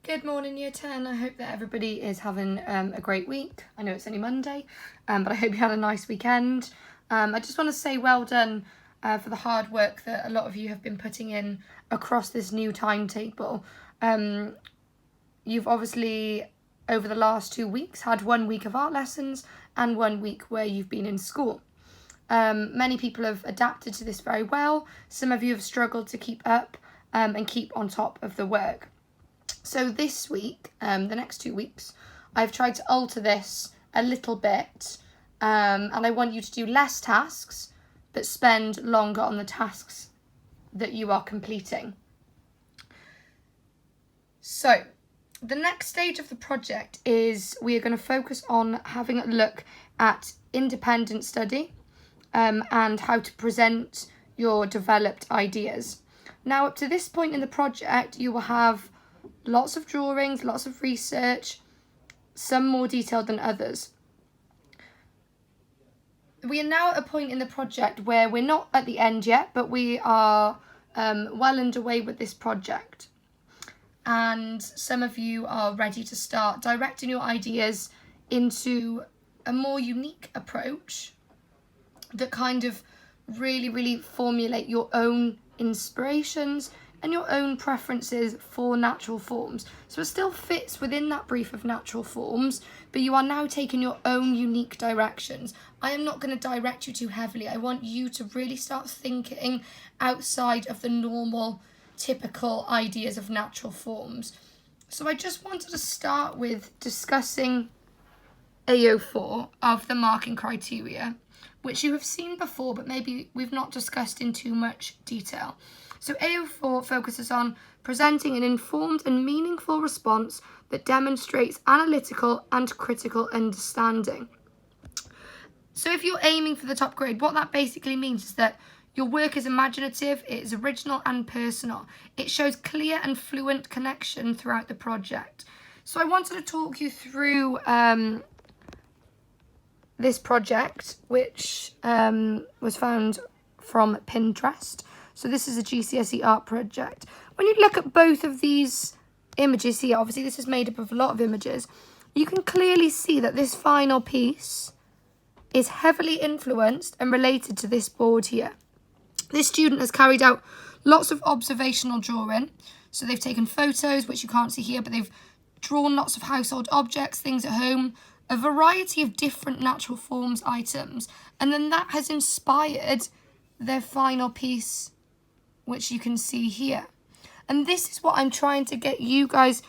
Good morning, Year 10. I hope that everybody is having a great week. I know it's only Monday, but I hope you had a nice weekend. I just want to say well done for the hard work that a lot of you have been putting in across this new timetable. You've obviously, over the last 2 weeks, had 1 week of art lessons and 1 week where you've been in school. Many people have adapted to this very well. Some of you have struggled to keep up and keep on top of the work. So this week, the next 2 weeks, I've tried to alter this a little bit, and I want you to do less tasks, but spend longer on the tasks that you are completing. So the next stage of the project is we are going to focus on having a look at independent study and how to present your developed ideas. Now, up to this point in the project, you will have lots of drawings, lots of research, some more detailed than others. We are now at a point in the project where we're not at the end yet, but we are well underway with this project. And some of you are ready to start directing your ideas into a more unique approach that kind of really formulate your own inspirations and your own preferences for natural forms. So it still fits within that brief of natural forms, but you are now taking your own unique directions. I am not going to direct you too heavily. I want you to really start thinking outside of the normal, typical ideas of natural forms. So I just wanted to start with discussing AO4 of the marking criteria, which you have seen before, but maybe we've not discussed in too much detail. So AO4 focuses on presenting an informed and meaningful response that demonstrates analytical and critical understanding. So if you're aiming for the top grade, what that basically means is that your work is imaginative, it is original and personal. It shows clear and fluent connection throughout the project. So I wanted to talk you through this project, which was found from Pinterest. So this is a GCSE art project. When you look at both of these images here, obviously this is made up of a lot of images, you can clearly see that this final piece is heavily influenced and related to this board here. This student has carried out lots of observational drawing. So they've taken photos, which you can't see here, but they've drawn lots of household objects, things at home, a variety of different natural forms items. And then that has inspired their final piece, which you can see here. And this is what I'm trying to get you guys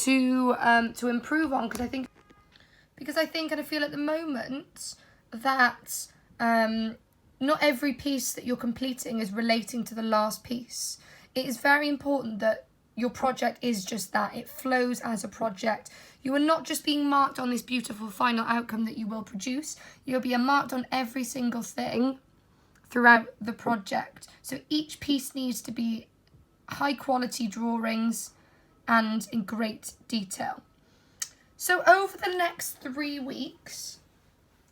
to improve on, because I think and I feel at the moment that not every piece that you're completing is relating to the last piece. It is very important that your project is just that. It flows as a project. You are not just being marked on this beautiful final outcome that you will produce. You'll be marked on every single thing throughout the project. So each piece needs to be high quality drawings and in great detail. So over the next 3 weeks,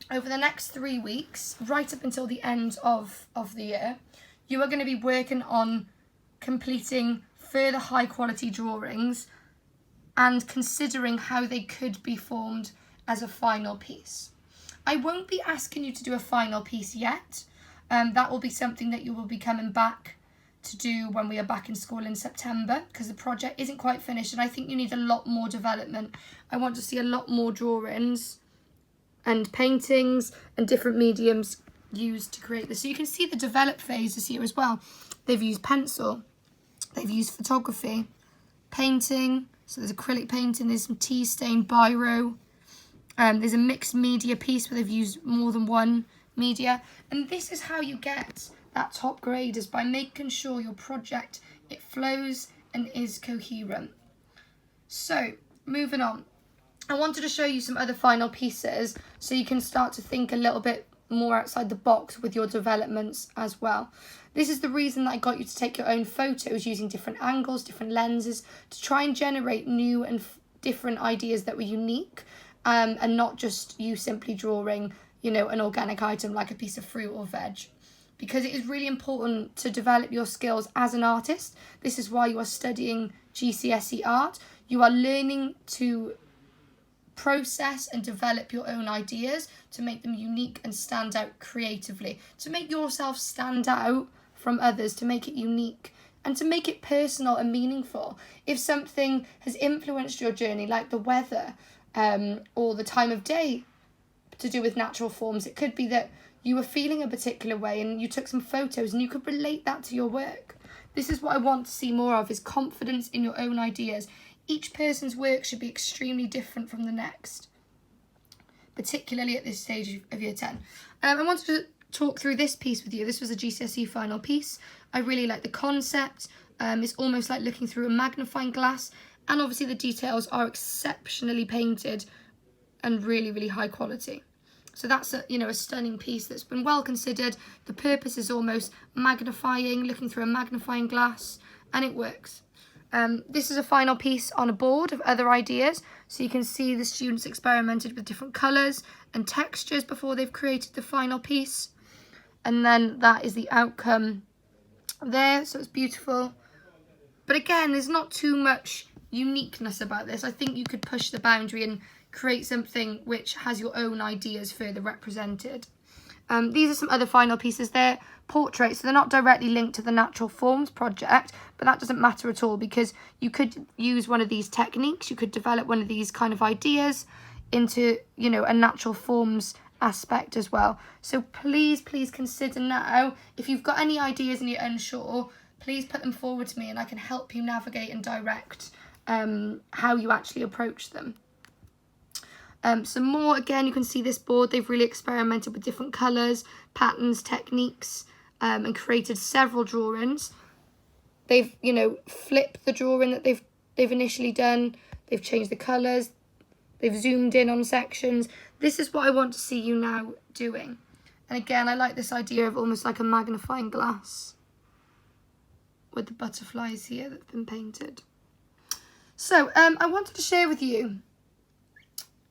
right up until the end of the year, you are going to be working on completing further high quality drawings and considering how they could be formed as a final piece. I won't be asking you to do a final piece yet. That will be something that you will be coming back to do when we are back in school in September, because the project isn't quite finished and I think you need a lot more development. I want to see a lot more drawings and paintings and different mediums used to create this. So you can see the developed phases here as well. They've used pencil, they've used photography, painting, so there's acrylic painting, there's some tea stain, biro, there's a mixed media piece where they've used more than one media. And this is how you get that top grade, is by making sure your project, it flows and is coherent. So moving on, I wanted to show you some other final pieces so you can start to think a little bit more outside the box with your developments as well. This is the reason that I got you to take your own photos using different angles, different lenses, to try and generate new and different ideas that were unique, and not just you simply drawing, an organic item like a piece of fruit or veg. Because it is really important to develop your skills as an artist. This is why you are studying GCSE art. You are learning to process and develop your own ideas to make them unique and stand out creatively, to make yourself stand out from others, to make it unique and to make it personal and meaningful. If something has influenced your journey, like the weather or the time of day, to do with natural forms, it could be that you were feeling a particular way and you took some photos and you could relate that to your work. This is what I want to see more of, is confidence in your own ideas. Each person's work should be extremely different from the next, particularly at this stage of year 10. I wanted to talk through this piece with you. This was a GCSE final piece. I really like the concept. It's almost like looking through a magnifying glass, and obviously the details are exceptionally painted and really, really high quality. So that's a stunning piece that's been well considered. The purpose is almost magnifying, looking through a magnifying glass, and it works. This is a final piece on a board of other ideas. So you can see the students experimented with different colours and textures before they've created the final piece. And then that is the outcome there. So it's beautiful. But again, there's not too much uniqueness about this. I think you could push the boundary and create something which has your own ideas further represented. These are some other final pieces there. Portraits, so they're not directly linked to the natural forms project, but that doesn't matter at all, because you could use one of these techniques, you could develop one of these kind of ideas into, a natural forms aspect as well. So please consider now, if you've got any ideas and you're unsure, please put them forward to me and I can help you navigate and direct how you actually approach them. Some more, again, you can see this board, they've really experimented with different colours, patterns, techniques, and created several drawings. They've, flipped the drawing that they've initially done, they've changed the colours, they've zoomed in on sections. This is what I want to see you now doing. And again, I like this idea of almost like a magnifying glass with the butterflies here that have been painted. So, I wanted to share with you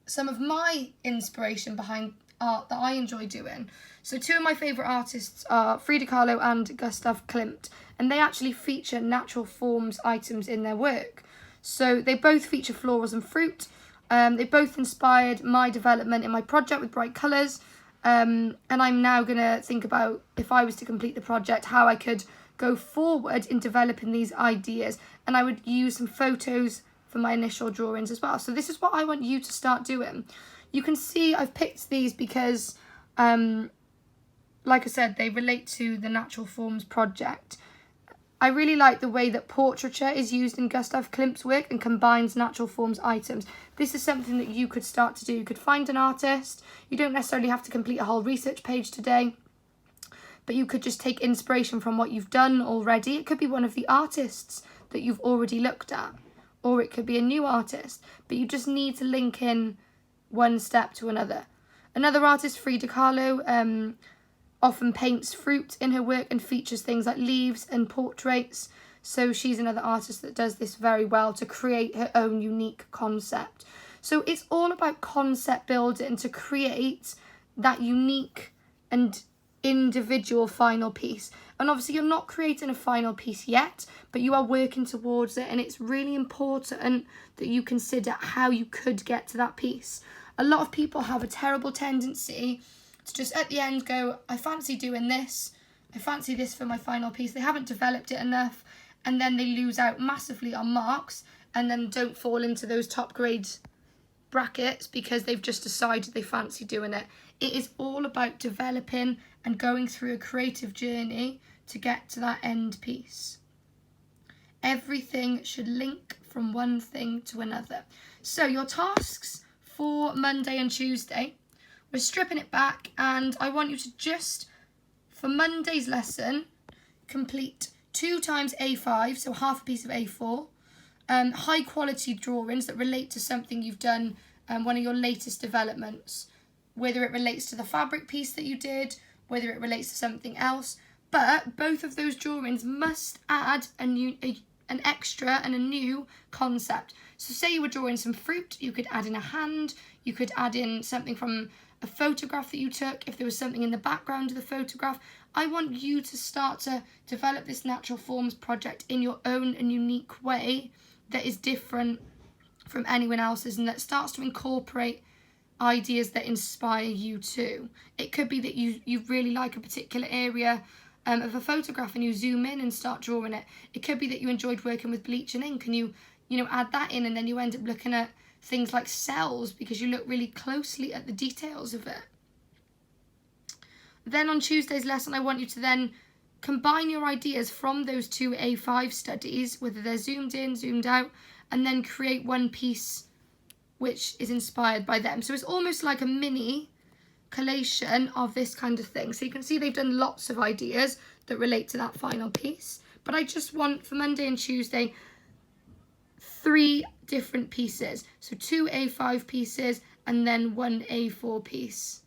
some of my inspiration behind art that I enjoy doing. So two of my favourite artists are Frida Kahlo and Gustav Klimt, and they actually feature natural forms items in their work. So they both feature florals and fruit. They both inspired my development in my project with bright colours, and I'm now going to think about, if I was to complete the project, how I could go forward in developing these ideas, and I would use some photos for my initial drawings as well. So this is what I want you to start doing. You can see I've picked these because, like I said, they relate to the Natural Forms project. I really like the way that portraiture is used in Gustav Klimt's work and combines natural forms items. This is something that you could start to do. You could find an artist. You don't necessarily have to complete a whole research page today, but you could just take inspiration from what you've done already. It could be one of the artists that you've already looked at, or it could be a new artist, but you just need to link in one step to another. Another artist, Frida Kahlo, often paints fruit in her work and features things like leaves and portraits. So she's another artist that does this very well to create her own unique concept. So it's all about concept building to create that unique and individual final piece. And obviously you're not creating a final piece yet, but you are working towards it, and it's really important that you consider how you could get to that piece. A lot of people have a terrible tendency to just at the end go, I fancy doing this, I fancy this for my final piece. They haven't developed it enough, and then they lose out massively on marks and then don't fall into those top grade brackets because they've just decided they fancy doing it. It is all about developing and going through a creative journey to get to that end piece. Everything should link from one thing to another. So your tasks for Monday and Tuesday, we're stripping it back, and I want you to just, for Monday's lesson, complete 2 times A5, so half a piece of A4, high quality drawings that relate to something you've done, one of your latest developments, whether it relates to the fabric piece that you did, whether it relates to something else, but both of those drawings must add an extra and a new concept. So say you were drawing some fruit, you could add in a hand, you could add in something from a photograph that you took, if there was something in the background of the photograph. I want you to start to develop this natural forms project in your own and unique way that is different from anyone else's and that starts to incorporate ideas that inspire you too. It could be that you really like a particular area of a photograph and you zoom in and start drawing it. It could be that you enjoyed working with bleach and ink and you add that in, and then you end up looking at things like cells because you look really closely at the details of it. Then on Tuesday's lesson, I want you to then combine your ideas from those two A5 studies, whether they're zoomed in, zoomed out, and then create one piece which is inspired by them. So it's almost like a mini collation of this kind of thing. So you can see they've done lots of ideas that relate to that final piece. But I just want, for Monday and Tuesday, 3 different pieces. So 2 A5 pieces and then 1 A4 piece.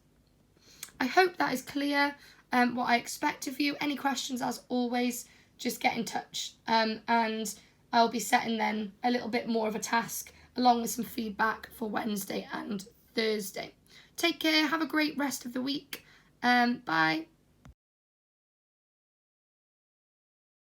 I hope that is clear what I expect of you. Any questions, as always, just get in touch. And I'll be setting then a little bit more of a task along with some feedback for Wednesday and Thursday. Take care. Have a great rest of the week. Bye.